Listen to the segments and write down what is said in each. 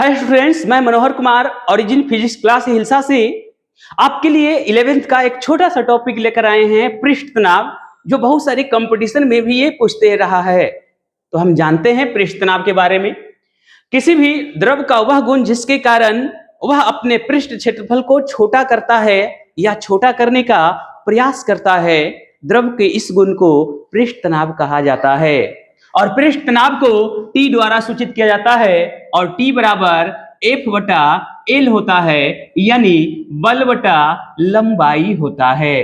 हाय students, मैं Manohar Kumar origin physics class Hilsa से आपके लिए 11th का एक छोटा सा टॉपिक लेकर आए हैं, पृष्ठ तनाव, जो बहुत सारे कंपटीशन में भी ये पूछते रहा है। तो हम जानते हैं पृष्ठ तनाव के बारे में। किसी भी द्रव का वह गुण जिसके कारण वह अपने पृष्ठ क्षेत्रफल को छोटा करता है या छोटा करने का प्रयास करता है, द्रव के इस गुण को पृष्ठ तनाव कहा जाता है। और पृष्ठ तनाव को T द्वारा सूचित किया जाता है और T बराबर F बटा L होता है, यानी बल बटा लंबाई होता है।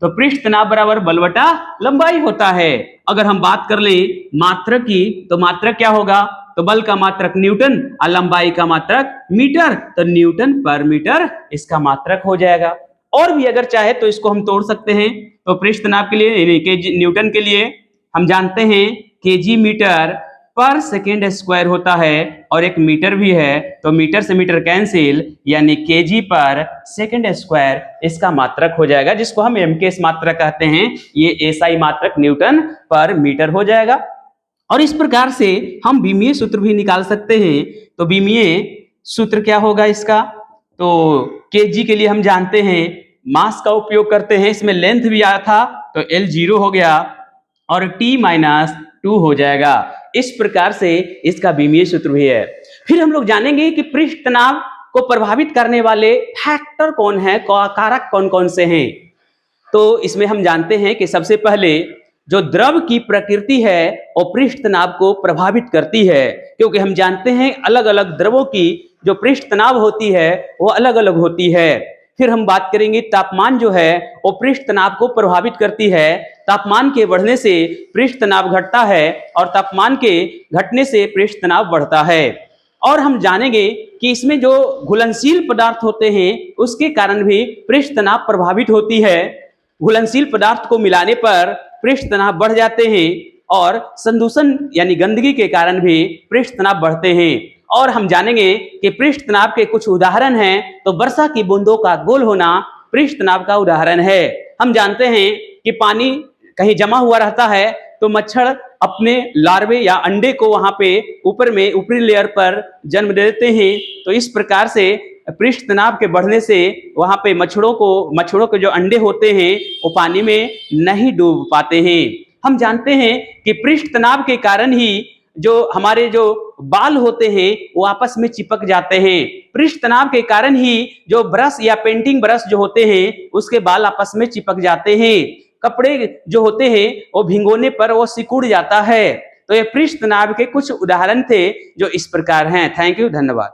तो पृष्ठ तनाव बराबर बल बटा लंबाई होता है। अगर हम बात कर ले मात्रक की, तो मात्रक क्या होगा? तो बल का मात्रक न्यूटन और लंबाई का मात्रक मीटर, तो न्यूटन पर मीटर इसका मात्रक हो जाएगा। और भी अगर चाहे तो इसको हम तोड़ सकते हैं। तो पृष्ठ तनाव के लिए न्यूटन के लिए हम जानते हैं केजी मीटर पर सेकेंड स्क्वायर होता है, और एक मीटर भी है, तो मीटर से मीटर कैंसिल, यानी केजी पर सेकेंड स्क्वायर इसका मात्रक हो जाएगा, जिसको हम एमकेएस मात्रक कहते हैं। ये एसआई मात्रक न्यूटन पर मीटर हो जाएगा। और इस प्रकार से हम बीमीय सूत्र भी निकाल सकते हैं। तो बीमीय सूत्र क्या होगा इसका? तो केजी के लिए हम जानते हैं मास का उपयोग करते हैं, इसमें लेंथ भी आया था, तो L 0 हो गया और T-2 हो जाएगा। इस प्रकार से इसका बीमीय सूत्र भी है। फिर हम लोग जानेंगे कि पृष्ठ तनाव को प्रभावित करने वाले फैक्टर कौन है, कारक कौन कौन से हैं। तो इसमें हम जानते हैं कि सबसे पहले जो द्रव की प्रकृति है वो पृष्ठ तनाव को प्रभावित करती है, क्योंकि हम जानते हैं अलग अलग द्रवों की जो पृष्ठ तनाव होती है वो अलग अलग होती है। फिर हम बात करेंगे तापमान जो है वो पृष्ठ तनाव को प्रभावित करती है। तापमान के बढ़ने से पृष्ठ तनाव घटता है और तापमान के घटने से पृष्ठ तनाव बढ़ता है। और हम जानेंगे कि इसमें जो घुलनशील पदार्थ होते हैं उसके कारण भी पृष्ठ तनाव प्रभावित होती है। घुलनशील पदार्थ को मिलाने पर पृष्ठ तनाव बढ़ जाते हैं और संदूषण यानी गंदगी के कारण भी पृष्ठ तनाव बढ़ते हैं। और हम जानेंगे कि पृष्ठ तनाव के कुछ उदाहरण हैं। तो वर्षा की बूंदों का गोल होना पृष्ठ तनाव का उदाहरण है। हम जानते हैं कि पानी कहीं जमा हुआ रहता है तो मच्छर अपने लार्वे या अंडे को वहां पे ऊपर में ऊपरी लेयर पर जन्म देते हैं। तो इस प्रकार से पृष्ठ तनाव के बढ़ने से वहां पे मच्छरों के जो अंडे होते हैं वो पानी में नहीं डूब पाते हैं। हम जानते हैं कि पृष्ठ तनाव के कारण ही जो हमारे जो बाल होते हैं वो आपस में चिपक जाते हैं। पृष्ठ तनाव के कारण ही जो ब्रश या पेंटिंग ब्रश जो होते हैं उसके बाल आपस में चिपक जाते हैं। कपड़े जो होते हैं वो भिगोने पर वो सिकुड़ जाता है। तो ये पृष्ठ तनाव के कुछ उदाहरण थे जो इस प्रकार हैं। थैंक यू, धन्यवाद।